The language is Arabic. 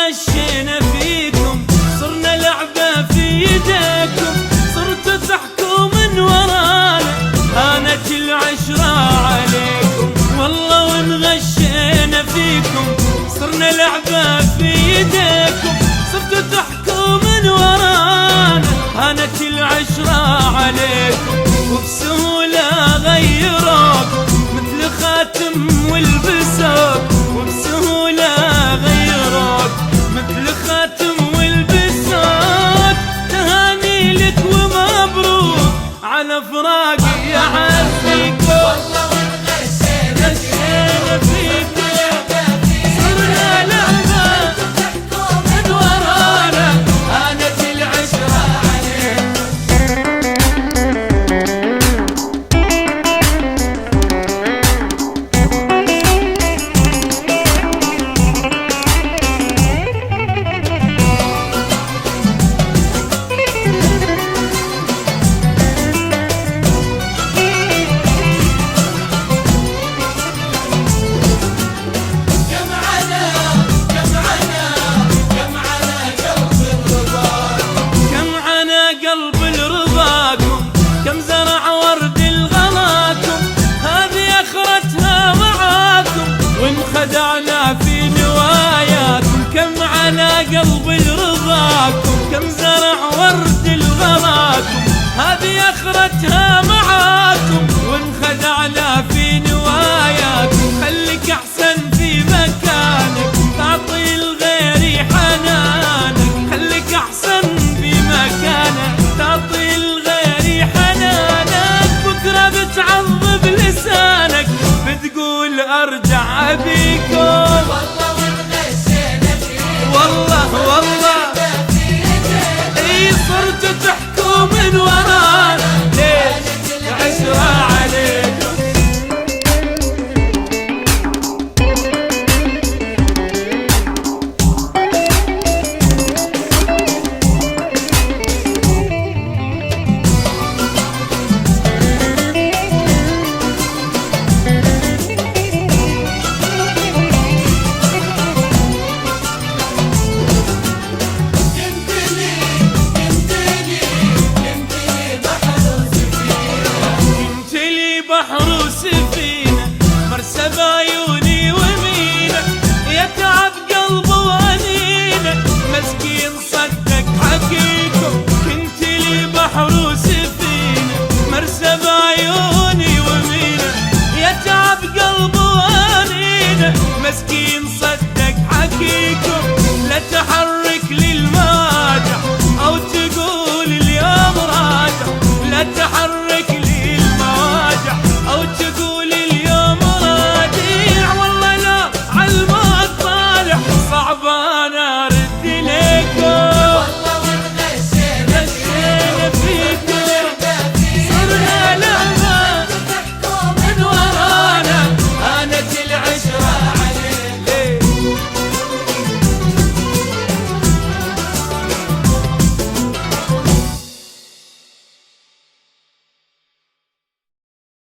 غشينا فيكم، صرنا لعبة في يديكم، صرتوا تحكوا من ورانا، هانت العشرة عليكم. والله وإن غشينا فيكم، صرنا لعبة في يديكم، صرتوا تحكوا من ورانا، هانت العشرة عليكم. وبسهولة غيروك مثل خاتم والبسوك، وبسهولة غيروك مثل خاتم والبسوك. تهاني لك ومبروك على فراقي يا عزيكم. والله وإن غشينا فيكم، صرنا لعبة تحكوا من ورانا، هانت العشرة عليكم. كم زرع ورد الغلاكم، هذه اخرتها معاكم، وانخدعنا في نواياكم. كم على قلب رضاكم، كم زرع ورد الغلاكم، هذه اخرتها معاكم، وانخدعنا في نواياكم. خليك احسن في مكانك، تعطي الغير حنانك، خليك احسن في مكانك، تعطي بتعضب لسانك، بتقول ارجع ابيكم. والله وإن غشينا فيكم، والله اي صرتوا تحكوا من ورانا، ليش العشرة